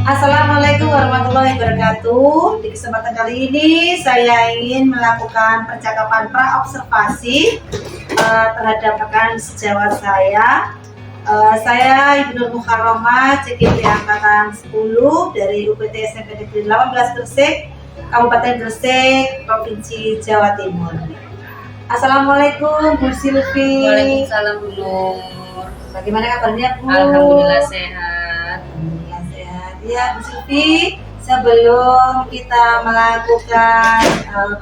Assalamualaikum warahmatullahi wabarakatuh. Di kesempatan kali ini saya ingin melakukan percakapan pra-observasi terhadap rekan sejawat saya. Saya Ibu Nur Mukarramah, CGP Angkatan 10 dari UPT SMP Negeri 18 Gresik, Kabupaten Gresik, Provinsi Jawa Timur. Assalamualaikum Bu Silvi. Waalaikumsalam Bu Nur. Bagaimana kabarnya Bu? Alhamdulillah sehat. Ya Bu Silvi, sebelum kita melakukan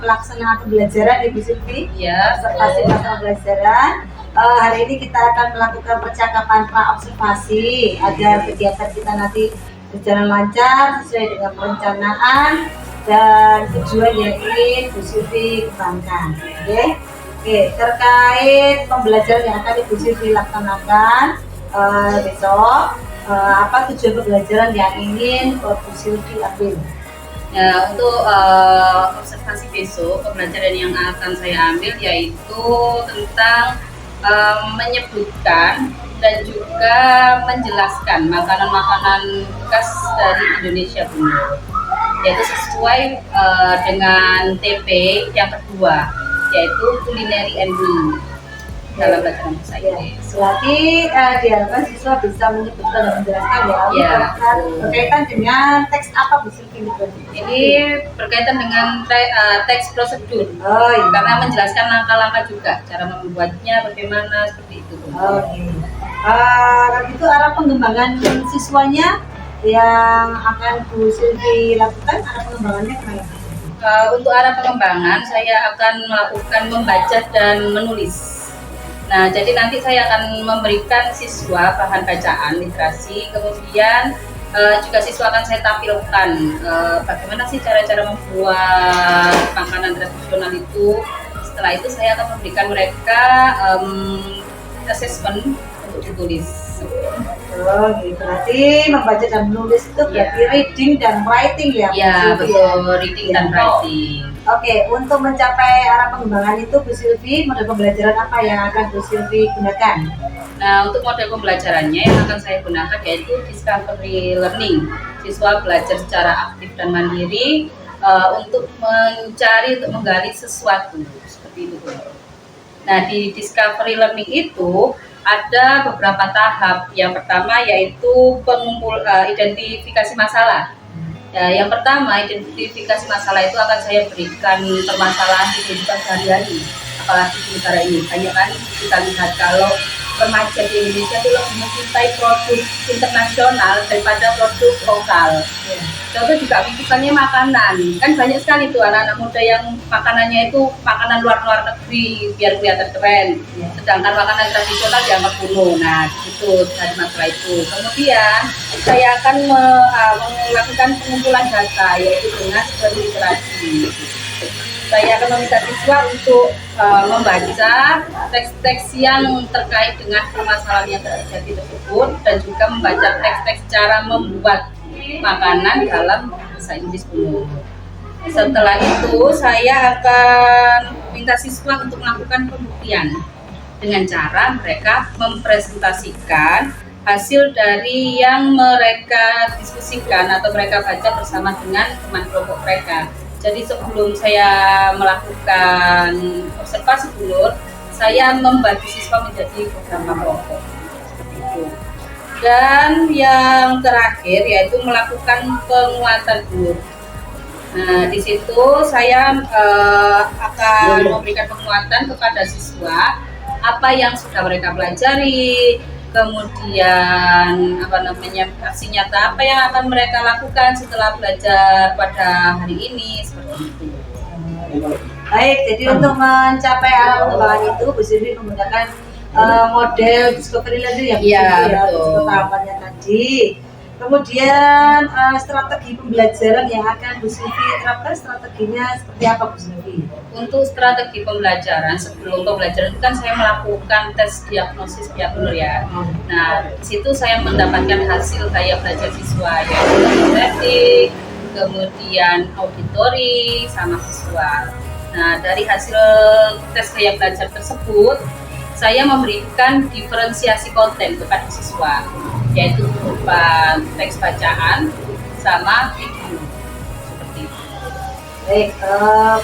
pelaksanaan pembelajaran Ibu Silvi, Ya, observasi pelaksanaan pembelajaran, hari ini kita akan melakukan percakapan pra-observasi agar kegiatan kita nanti berjalan lancar sesuai dengan perencanaan dan tujuan yang ingin Bu Silvi kembangkan. Oke, terkait pembelajaran yang akan Ibu Silvi laksanakan besok, apa tujuan pembelajaran yang ingin Bu Silvi ambil? ya untuk observasi besok, pembelajaran yang akan saya ambil yaitu tentang menyebutkan dan juga menjelaskan makanan-makanan khas dari Indonesia Bu Nur. Yaitu sesuai dengan TP yang kedua, yaitu culinary and me dalam pelajaran bahasa Inggris. Berarti diharapkan siswa bisa menyebutkan dan menjelaskan Ya. berkaitan dengan teks apa Bu Silvi? Ini berkaitan dengan teks prosedur. Oh iya. Karena menjelaskan langkah-langkah juga, cara membuatnya bagaimana seperti itu. Oke. Itu arah pengembangan siswanya yang akan Bu Silvi lakukan, arah pengembangannya kemana? Untuk arah pengembangan, saya akan melakukan membaca dan menulis. Nah, jadi nanti saya akan memberikan siswa bahan bacaan, literasi, kemudian juga siswa akan saya tampilkan bagaimana sih cara-cara membuat makanan tradisional itu. Setelah itu saya akan memberikan mereka assessment untuk ditulis. Oh gitu, berarti membaca dan menulis itu berarti reading dan writing ya? Ya, Bu Silvi, betul, reading dan writing. Oke, untuk mencapai arah pengembangan itu Bu Silvi, model pembelajaran apa yang akan Bu Silvi gunakan? Nah, untuk model pembelajarannya yang akan saya gunakan yaitu discovery learning. Siswa belajar secara aktif dan mandiri untuk mencari, untuk menggali sesuatu seperti itu. Nah, di discovery learning itu ada beberapa tahap. Yang pertama yaitu identifikasi masalah. Ya, yang pertama, identifikasi masalah itu akan saya berikan permasalahan di kehidupan sehari-hari. Apalagi di negara ini, banyak kan kita lihat kalau remaja di Indonesia itu lebih mencintai produk internasional daripada produk lokal. Contoh juga misalnya makanan, kan banyak sekali tuh anak-anak muda yang makanannya itu makanan luar negeri biar kelihatan keren. Sedangkan makanan tradisional dianggap kuno. Nah, itu dari masalah itu. Kemudian saya akan melakukan pengumpulan data yaitu dengan literasi. Saya akan meminta siswa untuk membaca teks-teks yang terkait dengan permasalahan yang terjadi tersebut dan juga membaca teks-teks cara membuat makanan dalam bahasa Inggris kuno. Setelah itu saya akan minta siswa untuk melakukan pembuktian dengan cara mereka mempresentasikan hasil dari yang mereka diskusikan atau mereka baca bersama dengan teman kelompok mereka. Jadi sebelum saya melakukan observasi dulu, saya membagi siswa menjadi beberapa kelompok seperti itu. Dan yang terakhir yaitu melakukan penguatan guru. Nah, di situ saya akan memberikan penguatan kepada siswa apa yang sudah mereka pelajari, kemudian aksi nyata apa yang akan mereka lakukan setelah belajar pada hari ini seperti itu. Baik, jadi untuk mencapai arah pengembangan itu Bu Silvi menggunakan model discovery learning ya, betul. Tahapannya tadi. Kemudian strategi pembelajaran yang akan Bu Silvi terapkan, strateginya seperti apa Bu Silvi? Untuk strategi pembelajaran, sebelum pembelajaran itu kan saya melakukan tes diagnosis ya benar ya. Nah, di situ saya mendapatkan hasil gaya belajar siswa yaitu kinetik, kemudian auditori sama visual. Nah, dari hasil tes gaya belajar tersebut, saya memberikan diferensiasi konten kepada siswa, yaitu berupa teks bacaan, sama video seperti itu. Baik,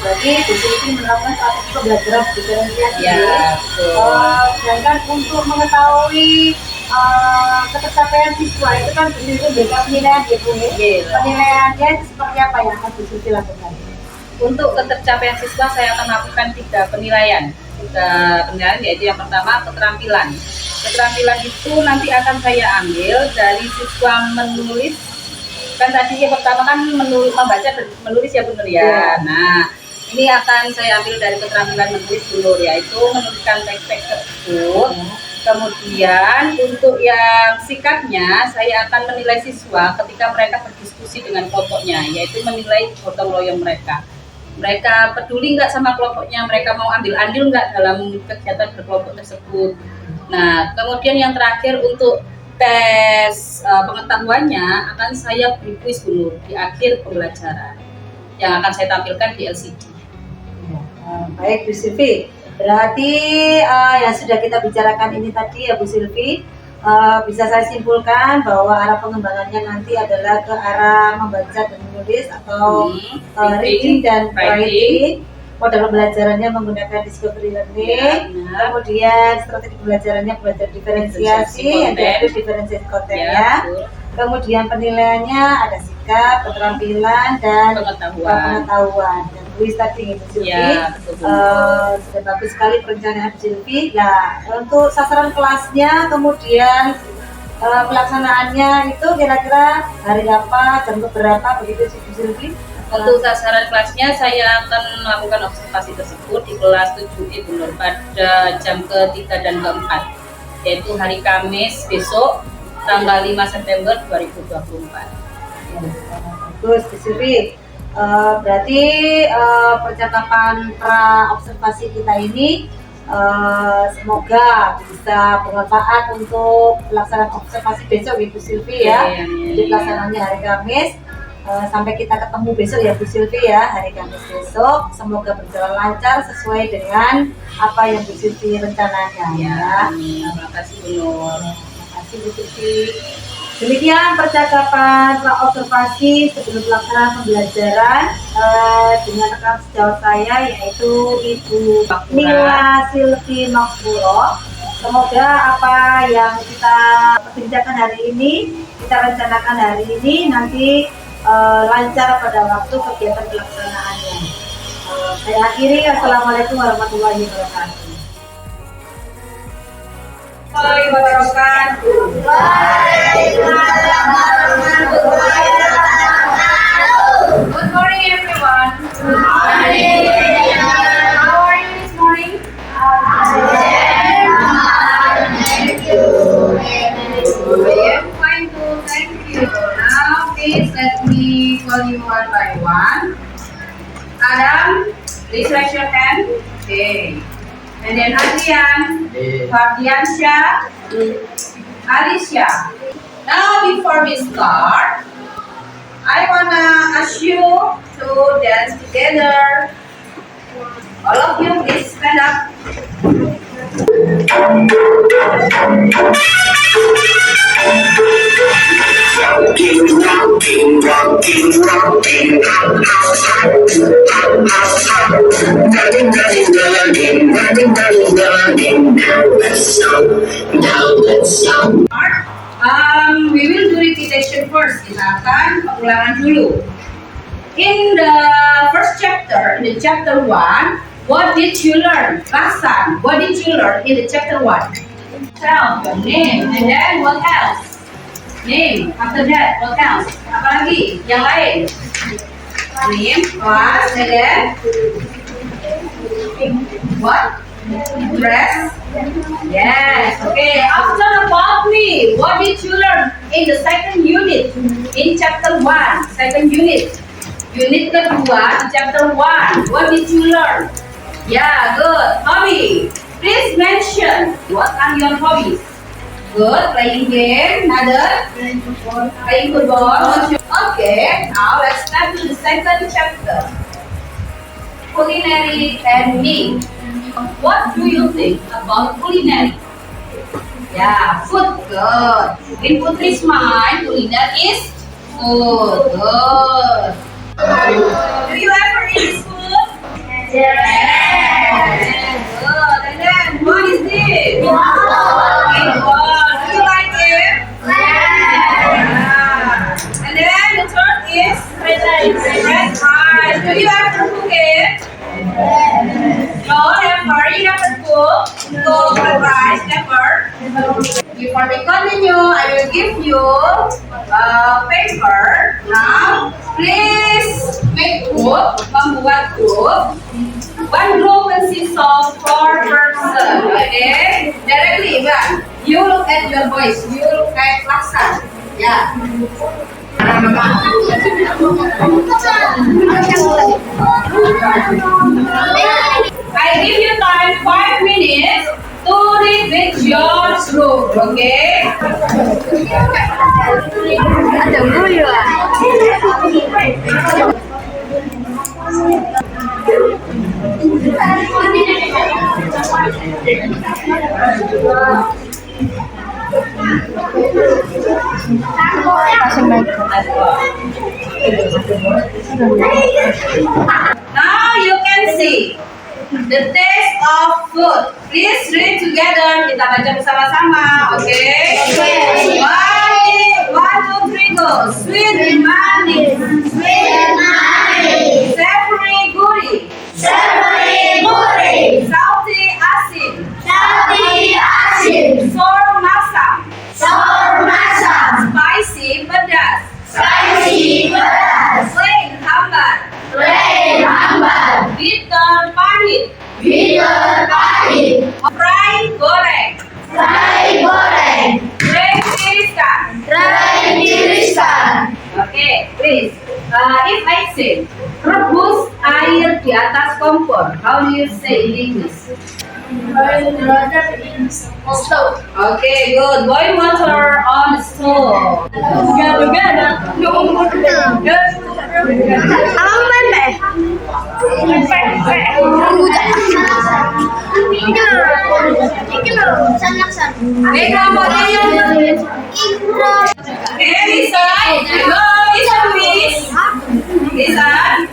berarti Bu Sylvie menerapkan strategi pembelajaran diferensiasi. Ya, betul. Sedangkan untuk mengetahui ketercapaian siswa itu kan Bu Sylvie berikan penilaian ya Bu. Iya. Penilaiannya itu seperti apa yang akan Bu Sylvie lakukan? Untuk ketercapaian siswa saya akan lakukan 3 penilaian. 3 penilaian yaitu yang pertama keterampilan. Keterampilan itu nanti akan saya ambil dari siswa menulis. Kan tadi yang pertama kan membaca dan menulis ya benar ya. Ya. Nah, ini akan saya ambil dari keterampilan menulis dulu, yaitu menuliskan teks-teks tersebut. Kemudian untuk yang sikapnya saya akan menilai siswa ketika mereka berdiskusi dengan kelompoknya, yaitu menilai gotong royong mereka. Mereka peduli nggak sama kelompoknya, mereka mau ambil andil nggak dalam kegiatan berkelompok tersebut. Nah, kemudian yang terakhir untuk tes pengetahuannya akan saya beri kuis dulu di akhir pembelajaran yang akan saya tampilkan di LCD. Baik Bu Sylvie, berarti yang sudah kita bicarakan ini tadi ya Bu Sylvie, bisa saya simpulkan bahwa arah pengembangannya nanti adalah ke arah membaca dan menulis atau reading dan writing. Model pembelajarannya menggunakan discovery learning, Ya, kemudian strategi pembelajarannya belajar diferensiasi, yang diatur diferensiasi kontennya. betul. Kemudian penilaiannya ada sikap, keterampilan, dan pengetahuan. Dan kuis tadi Bu Sylvie. Ya, betul. Sudah bagus sekali perencanaan Bu Sylvie. Nah, untuk sasaran kelasnya, kemudian pelaksanaannya itu kira-kira hari apa, jam berapa begitu sih Bu Sylvie? Untuk sasaran kelasnya saya akan melakukan observasi tersebut di kelas 7E Bunur pada jam ke-3 dan ke-4, yaitu hari Kamis besok tanggal 5 September 2024. Bagus Bu Sylvie. Berarti percakapan pra observasi kita ini semoga bisa bermanfaat untuk pelaksanaan observasi besok Ibu Sylvie ya. Jadi pelaksanaannya hari Kamis. Sampai kita ketemu besok ya Bu Sylvie ya, hari Kamis besok. Semoga berjalan lancar sesuai dengan apa yang Bu Sylvie rencanakan ya. Terima kasih Bu Nur. Terima kasih Bu Sylvie. Demikian percakapan pra observasi sebelum pelaksanaan pembelajaran dengan rekan sejawat saya yaitu Ibu Mila Sylvie Makburo. Semoga apa yang kita bicarakan hari ini, kita rencanakan hari ini nanti lancar pada waktu kegiatan pelaksanaannya. Saya akhiri. Assalamualaikum warahmatullahi wabarakatuh. Good morning everyone. Good morning. How are you this morning? Thank you. I am fine too. Thank you. Now please let me call you one by one. Adam, please raise your hand. Okay. And then Adrian, Fardiansha, Alicia. Now before we start, I wanna ask you to dance together. All of you please stand up. Rocking, rocking, rocking, rocking, running, running, running, running, running, running. Now let's go, now let's go. We will do repetition first. Kita akan pengulangan dulu. In the first chapter, in the chapter 1, what did you learn? Rasan, what did you learn in the chapter 1? Tell your name, and then what else? Name, after that, what else? Apa lagi? Yang lain? Name, class, and then what? Dress? Yes, okay. After about me, what did you learn in the second unit? In chapter 1, second unit. Unit kedua, di chapter 1. What did you learn? Yeah, good. Hobby. Please mention what are your hobbies? Good. Playing game. Another? Playing football. Okay. Now let's start to the second chapter. Culinary and me. What do you think about culinary? Yeah, food. Good. In Putri's mind, culinary is food. Good. Do you ever eat this food? Yes. Good. And then what is this? Meatball. Do you like it? Yeah. And then the third is red rice. Do you ever cook it? No, never. You never cook. Red rice, never. Before we continue, I will give you paper. Now, please make group, membuat group. One group consists of 4 persons. Okay, directly, but you look at your voice. You look at Laksan. Yeah. I give you time 5 minutes to read with your group, okay? Now you can see the taste of food. Please read together. Kita baca bersama-sama, okay? One, two, three, go. Sweet and manis. Savory, gurih. Salty, asin. Sour, masam. Spicy, pedas. Plain, hambar. Bitter, pahit. Fry, goreng. Goreng, tiriskan. Okay, please. If I say rebus air di atas kompor, how do you say in English? Okay, good. Boil water on the stove. Okay, listen. Hello, listen please. Listen.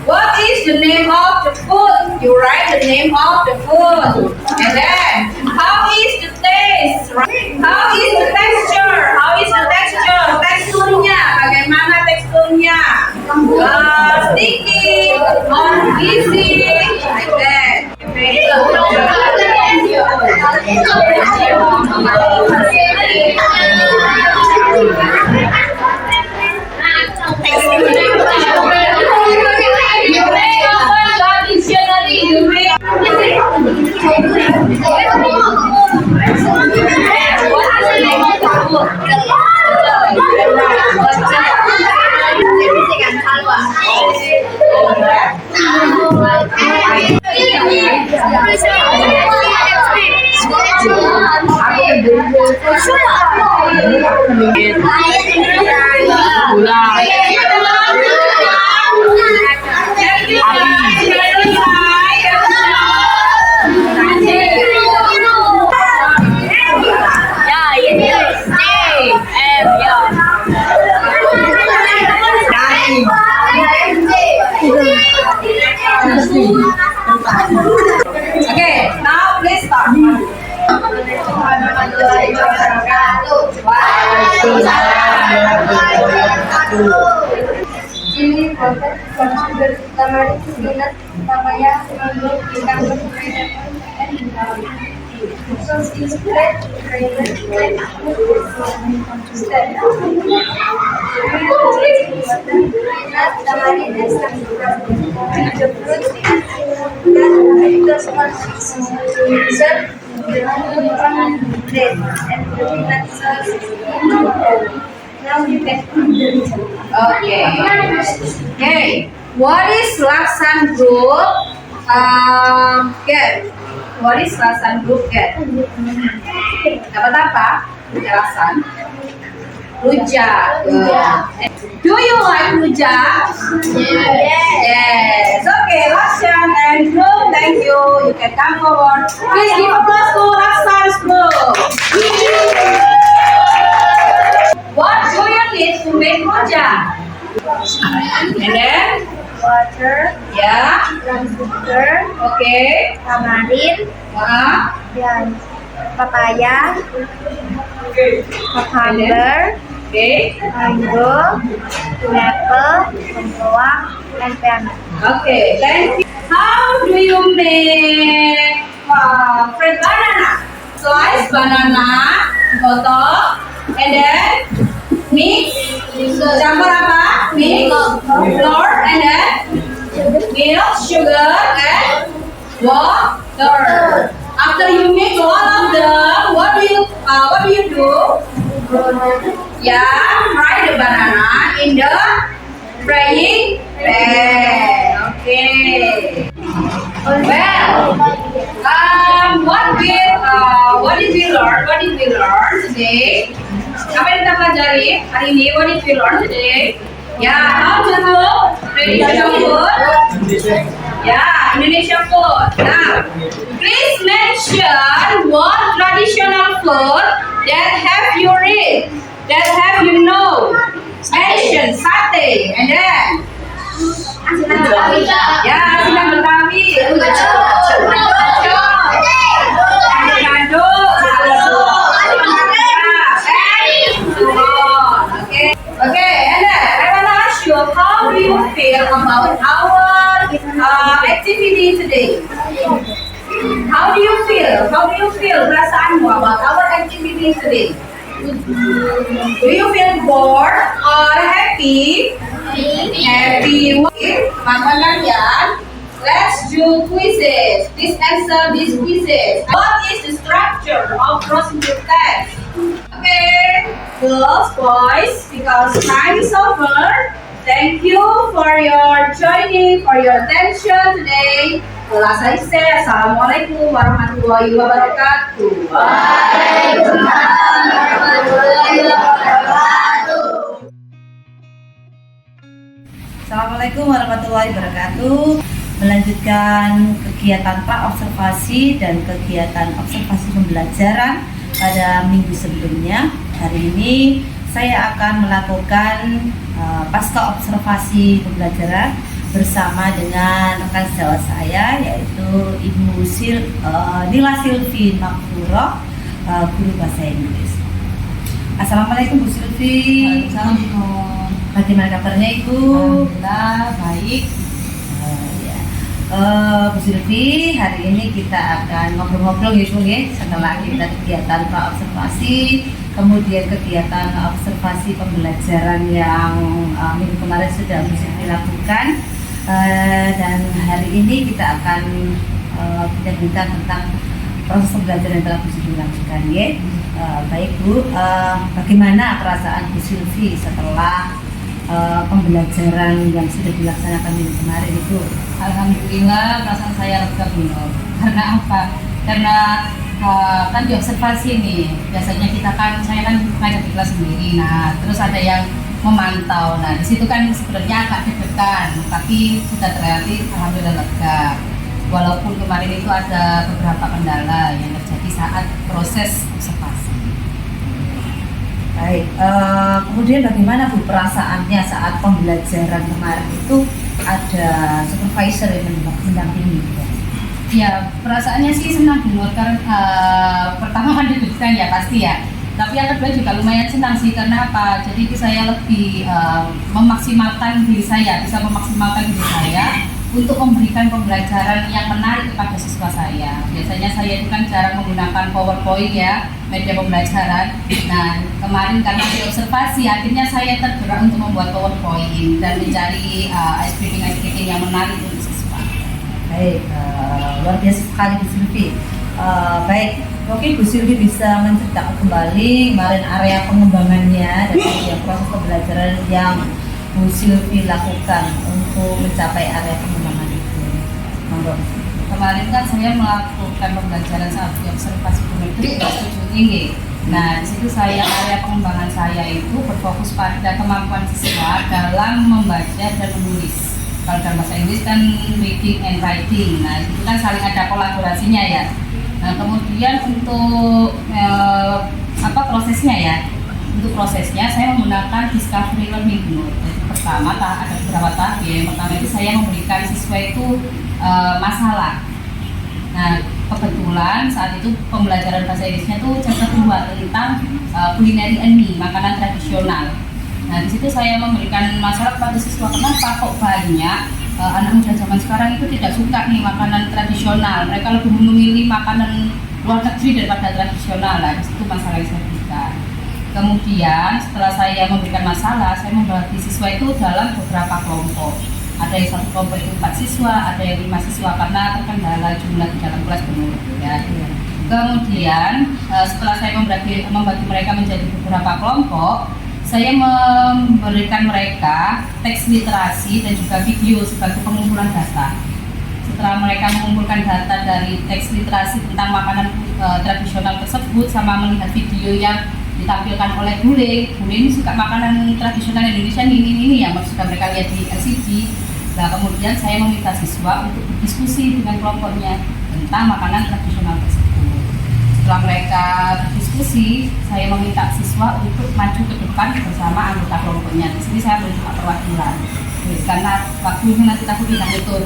What is the name of the food? You write the name of the food. And then, how is the taste? How is the texture? Teksturnya, bagaimana teksturnya? Sticky or easy? Like that. Okay, now please start. Ini proses consider tamarind peanut papaya mango cucumber pineapple and sauce is bread peanut tamarind and some sugar. The fruit and the sauce serve from bread and the peanut sauce. Now you can Okay. What is Laksan group? Get. What is Laksan group? Get. Dapat apa? Laksan. Rujak. Do you like rujak? Yes. Okay, Laksan and group. Thank you. You can come forward. Please give applause to Laksan's group. What do you it to make rojak? And then, water, yeah, brown sugar, okay. tamarin, dan papaya, cucumber, Okay, mango, apple, lengkuas, and peanut. okay, thank you. How do you make fresh banana? Slice banana, potong, and then mix. Campur apa? Mix flour and then milk, sugar, and water. After you mix all of them, what do you do? Yeah, fry the banana in the frying pan. Okay. Well, what did we learn? What did we learn today? Apa yang kita pelajari hari ini? What did we learn today? Yeah, how to cook traditional food. Yeah, Indonesian food. Now, please mention one traditional food that have you read, that have you know. Mention sate, and then ya sedang Betawi. Okay, and then I wanna ask you, how do you feel about our activity today? How do you feel? How do you feel perasaanmu about our activity today? Do you feel bored or happy? Happy. Teman-teman kalian, let's do quizzes. Please answer these quizzes. What is the structure of procedure test? Okay, girls, boys, because time is over. Thank you for your joining, for your attention today. Kelas saya, Assalamualaikum warahmatullahi wabarakatuh. Waalaikumsalam warahmatullahi wabarakatuh. Assalamualaikum warahmatullahi wabarakatuh. Melanjutkan kegiatan pra-observasi dan kegiatan observasi pembelajaran pada minggu sebelumnya. Hari ini saya akan melakukan pasca observasi pembelajaran bersama dengan rekan sejawat saya, yaitu Ibu Nila Silvi Makfuro, guru bahasa Inggris. Assalamualaikum Bu Silvi. Assalamualaikum. Bagaimana kabarnya Ibu? Alhamdulillah baik. Bu Silvi, hari ini kita akan ngobrol-ngobrol ya Bu ya, setelah kita kegiatan pra-observasi, kemudian kegiatan observasi pembelajaran yang minggu kemarin sudah Bu Silvi lakukan, dan hari ini kita akan bincang tentang proses pembelajaran yang telah Bu Silvi lakukan ya. Baik Bu, bagaimana perasaan Bu Silvi setelah pembelajaran yang sudah dilaksanakan minggu kemarin itu? Alhamdulillah perasaan saya lega benar. Karena apa? Karena kan di observasi nih, biasanya saya kan ngajar di kelas sendiri. Nah, terus ada yang memantau. Nah, di situ kan sebenarnya agak deg-degan, tapi sudah terlatih, alhamdulillah lega. Walaupun kemarin itu ada beberapa kendala yang terjadi saat proses observasi. Baik, kemudian bagaimana Bu perasaannya saat pembelajaran kemarin itu ada supervisor yang mendampingi? Ya, perasaannya sih senang banget karena pertama kan deg-degan ya pasti ya. Tapi yang kedua juga lumayan senang sih, karena apa? Jadi itu saya lebih memaksimalkan diri saya, bisa memaksimalkan diri saya untuk memberikan pembelajaran yang menarik kepada siswa saya. Biasanya saya itu kan jarang menggunakan PowerPoint ya, media pembelajaran. Nah, kemarin karena diobservasi, akhirnya saya tergerak untuk membuat PowerPoint dan mencari ice breaking yang menarik untuk siswa. Baik, luar biasa sekali Bu Silvi. Baik, mungkin Bu Silvi bisa menceritakan kembali kemarin area pengembangannya dan proses pembelajaran yang Bu Silvi lakukan untuk mencapai area pengembangan itu. Monggo. Kemarin kan saya melakukan pembelajaran saat di observasi geometri kelas 7 tinggi. Nah, di situ area pengembangan saya itu berfokus pada kemampuan siswa dalam membaca dan menulis. Kalau dalam bahasa Inggris kan reading and writing. Nah, itu kan saling ada kolaborasinya ya. Nah, kemudian untuk prosesnya ya. Untuk prosesnya saya menggunakan discovery learning dulu. Jadi pertama ada beberapa tahap ya. Yang pertama itu saya memberikan siswa itu masalah. Nah, kebetulan saat itu pembelajaran bahasa Inggrisnya tuh chapter 2 tentang culinary and me, makanan tradisional. Nah, di situ saya memberikan masalah kepada siswa, kenapa kok banyak anak muda zaman sekarang itu tidak suka nih makanan tradisional. Mereka lebih memilih makanan luar negeri daripada tradisional. Nah, di situ masalah yang saya berikan. Kemudian setelah saya memberikan masalah, saya membagi siswa itu dalam beberapa kelompok. Ada yang satu kelompok itu 4 siswa, ada yang 5 siswa karena terkendala jumlah di dalam kelas penuh. Ya. Kemudian setelah saya membagi mereka menjadi beberapa kelompok, saya memberikan mereka teks literasi dan juga video sebagai pengumpulan data. Setelah mereka mengumpulkan data dari teks literasi tentang makanan tradisional tersebut sama melihat video yang ditampilkan oleh Bule ini suka makanan tradisional Indonesia ini yang sudah mereka lihat di LCD. Nah, kemudian saya meminta siswa untuk berdiskusi dengan kelompoknya tentang makanan tradisional tersebut. Setelah mereka berdiskusi, saya meminta siswa untuk maju ke depan bersama anggota kelompoknya. Di sini saya membuka perwakilan, karena waktunya nanti takut tidak itu.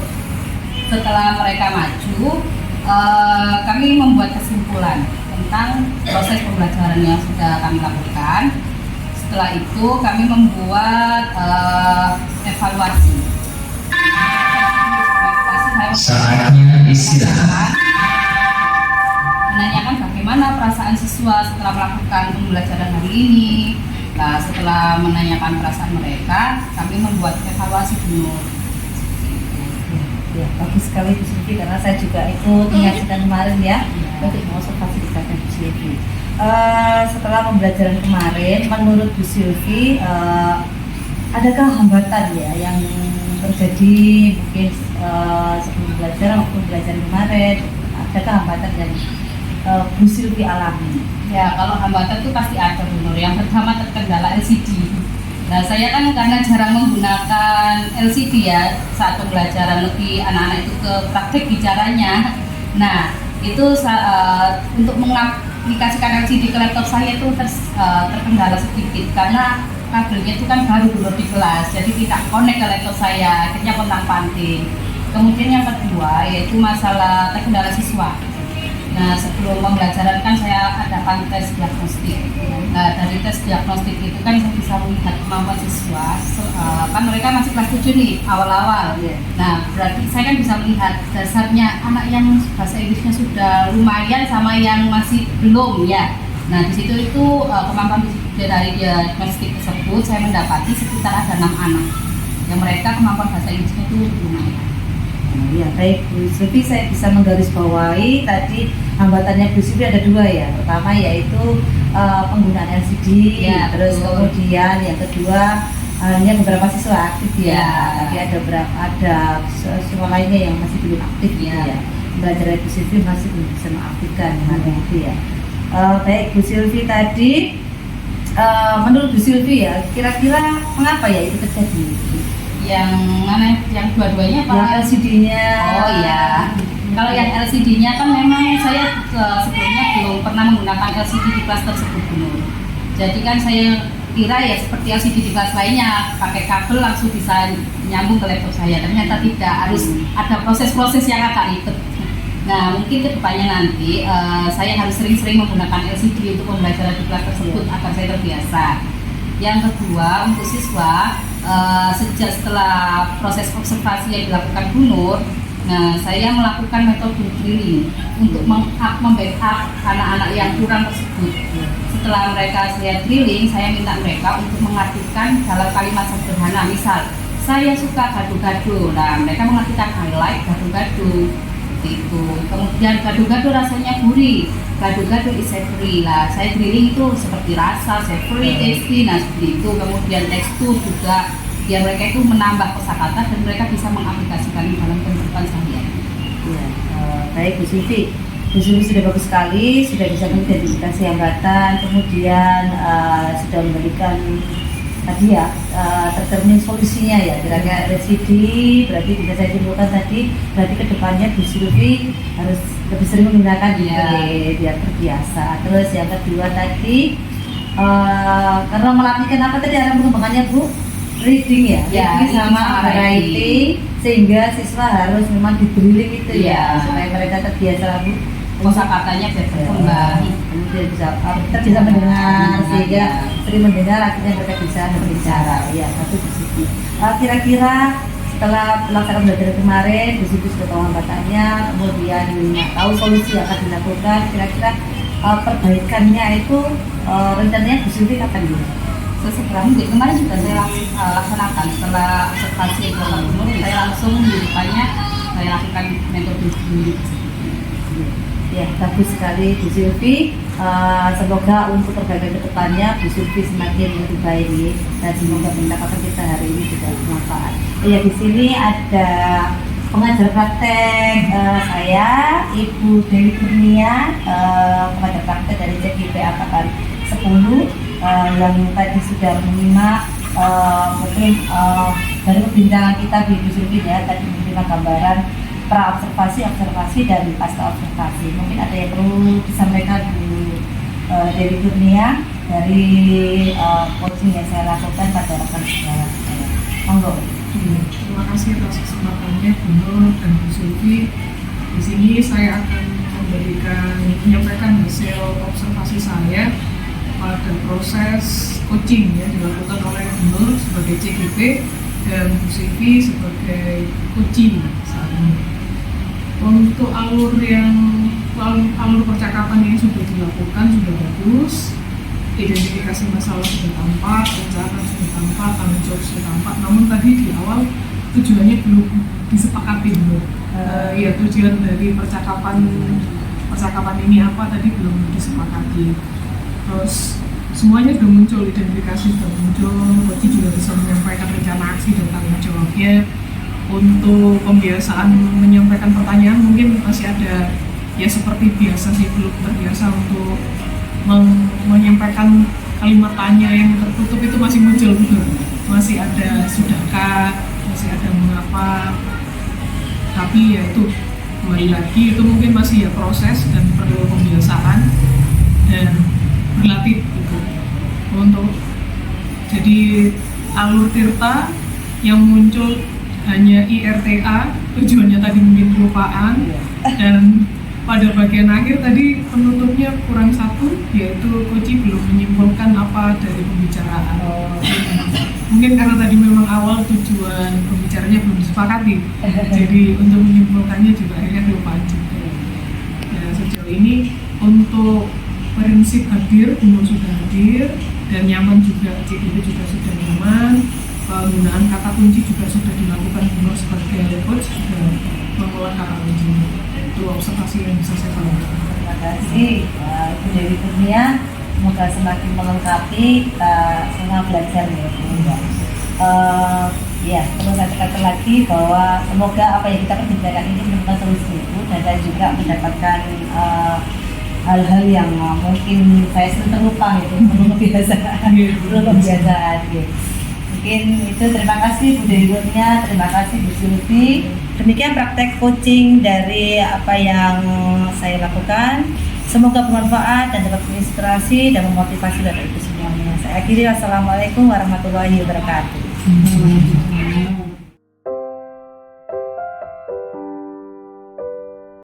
Setelah mereka maju, kami membuat kesimpulan tentang proses pembelajaran yang sudah kami lakukan. Setelah itu kami membuat evaluasi. Saatnya istirahat. Menanyakan bagaimana perasaan siswa setelah melakukan pembelajaran hari ini. Nah, setelah menanyakan perasaan mereka, kami membuat evaluasi dulu. Ya, bagus sekali Bu Sylvie, karena saya juga ikut menyaksikan kemarin ya, untuk mengobservasi di belakang Bu Sylvie. Setelah pembelajaran kemarin, menurut Bu Sylvie, adakah hambatan ya yang terjadi mungkin sebelum pembelajaran maupun pembelajaran kemarin? Adakah hambatan yang Bu Sylvie alami? Ya, kalau hambatan itu pasti ada, Bu Nur. Yang pertama terkendala LCD. Nah, saya kan karena jarang menggunakan LCD ya saat pembelajaran, lebih anak-anak itu ke praktek bicaranya. Nah, itu untuk mengaplikasikan LCD ke laptop saya itu terkendala sedikit karena kabelnya itu kan baru di kelas, jadi tidak connect ke laptop saya, akhirnya kontang-panting. Kemudian yang kedua yaitu masalah terkendala siswa. Nah, sebelum pembelajaran kan saya adakan tes diagnostik. Nah, dari tes diagnostik itu kan saya bisa melihat kemampuan siswa. Kan mereka masih kelas 7 nih, awal-awal. Nah, berarti saya kan bisa melihat dasarnya anak yang bahasa Inggrisnya sudah lumayan sama yang masih belum ya. Nah, di situ itu kemampuan dari diagnostik tersebut saya mendapati sekitar ada 6 anak yang mereka kemampuan bahasa Inggrisnya itu lumayan. Ya, baik Bu Sylvie, saya bisa menggarisbawahi tadi hambatannya Bu Sylvie ada 2 ya. Pertama yaitu penggunaan LCD, ya, terus betul. kemudian yang kedua hanya beberapa siswa aktif ya, tapi ada siswa lainnya yang masih belum aktif ya. Belajar Bu Sylvie masih belum bisa mengaktifkan itu ya. Baik Bu Sylvie tadi, menurut Bu Sylvie ya, kira-kira mengapa ya itu terjadi? Yang mana? Yang dua-duanya apa? Yang LCD-nya. Oh iya. Kalau yang LCD-nya kan memang saya sebelumnya belum pernah menggunakan LCD di kelas tersebut dulu. Jadi kan saya kira ya seperti LCD di kelas lainnya, pakai kabel langsung bisa nyambung ke laptop saya. Ternyata tidak, harus ada proses-proses yang agak ribet. Nah, mungkin kedepannya nanti saya harus sering-sering menggunakan LCD untuk pembelajaran di kelas tersebut agar saya terbiasa. Yang kedua, untuk siswa, sejak setelah proses observasi yang dilakukan Bu Nur, nah saya melakukan metode drilling untuk membackup anak-anak yang kurang tersebut. Setelah mereka saya drilling, saya minta mereka untuk mengartikan dalam kalimat sederhana. Misal, saya suka gado-gado. Nah, mereka mengartikan I like gado-gado. Itu. Kemudian gado-gado rasanya gurih, gado-gado is savory lah. Saya drilling itu seperti rasa, savory, tasty, nah seperti itu. Kemudian tekstur juga, biar mereka itu menambah kosakata dan mereka bisa mengaplikasikan dalam kehidupan sehari-hari. Ya, baik Bu Sylvie. Bu Sylvie sudah bagus sekali, sudah bisa mengidentifikasi hambatan, kemudian sudah memberikan tadi ya tercermin solusinya ya, kira-kira LCD berarti bisa saya simpulkan tadi berarti kedepannya Bu Sylvie harus lebih sering menggunakan biar terbiasa. Terus yang kedua tadi karena melatihkan apa tadi arah pengembangannya Bu? Reading ya, Ya, reading sama sama writing, sehingga siswa harus memang di drilling itu ya, Ya. supaya mereka terbiasa Bu. Kosakatanya biar berkembang. Kemudian kita bisa mendengar, sehingga sering mendengar akhirnya mereka bisa berbicara. Ya, satu di situ. Kira-kira setelah pelaksanaan belajar kemarin, di situ sudah tahu hambatannya, kemudian tahu solusi yang akan dilakukan. Kira-kira perbaikannya itu rencananya Bu Sylvie kapan dulu? Sesegera mungkin. Kemarin juga saya laksanakan setelah observasi ke Pak Gubernur, saya langsung di depannya saya lakukan metode bimbing. Ya, bagus sekali Bu Sylvie. Semoga untuk perbaikan kedepannya Bu Sylvie semakin lebih baik nih, dan semoga pendapatan kita hari ini juga bermanfaat. Ya, di sini ada pengajar praktek saya, Ibu Dewi Kurnia, pengajar praktek dari CGP Angkatan 10, yang tadi sudah menyimak mungkin dari perbincangan kita di Bu Sylvie ya, tadi menerima gambaran pra observasi dan pasca observasi. Mungkin ada yang perlu disampaikan Bu Dewi Kurnia dari coaching yang saya lakukan pada rekan saudara saya. Monggo. Terima kasih atas kesempatannya Bu Nur dan Bu Sylvie. Di sini saya akan menyampaikan hasil observasi saya pada proses coaching yang dilakukan oleh Bu Nur sebagai CGP dan Bu Sylvie sebagai coaching saat ini. Untuk alur percakapan yang sudah dilakukan sudah bagus, identifikasi masalah sudah tampak, rencana sudah tampak, tanggung jawab sudah tampak. Namun tadi di awal tujuannya belum disepakati dulu. Ya, tujuan dari percakapan ini apa tadi belum disepakati. Terus semuanya sudah muncul, identifikasi sudah muncul, coach juga bisa menyampaikan rencana aksi dan tanggung jawabnya. Untuk pembiasaan menyampaikan pertanyaan mungkin masih ada ya seperti biasa sih, belum terbiasa untuk menyampaikan kalimat tanya yang tertutup itu masih muncul gitu. Masih ada sudahkah, masih ada mengapa, tapi ya itu kembali lagi itu mungkin masih ya proses dan perlu pembiasaan dan berlatih gitu. Untuk jadi alur Tirta yang muncul hanya IRTA, tujuannya tadi mungkin kelupaan, dan pada bagian akhir tadi penutupnya kurang satu, yaitu coach belum menyimpulkan apa dari pembicaraan. Mungkin karena tadi memang awal tujuan pembicaranya belum disepakati, jadi untuk menyimpulkannya juga akhirnya kelupaan juga. Ya, sejauh ini untuk prinsip hadir, umur sudah hadir, dan nyaman juga, CGP juga sudah nyaman. Penggunaan kata kunci juga sudah dilakukan Gubernur sebagai coach sudah mengolah kata kunci. Itu observasi yang bisa saya sampaikan. Terima kasih Ibu Dewi Kurnia. Semoga semakin melengkapi kita semua belajar ya Bu. Ya, perlu saya tekankan lagi bahwa semoga apa yang kita perbincangkan ini menemukan solusi Bu, dan saya juga mendapatkan hal-hal yang mungkin saya sering terlupa gitu, belum kebiasaan. Mungkin itu, terima kasih Bu Dewi Kurnia, terima kasih Bu Sylvie. Demikian praktek coaching dari apa yang saya lakukan. Semoga bermanfaat dan dapat menginspirasi dan memotivasi Bapak Ibu semuanya. Saya akhiri, wassalamualaikum warahmatullahi wabarakatuh.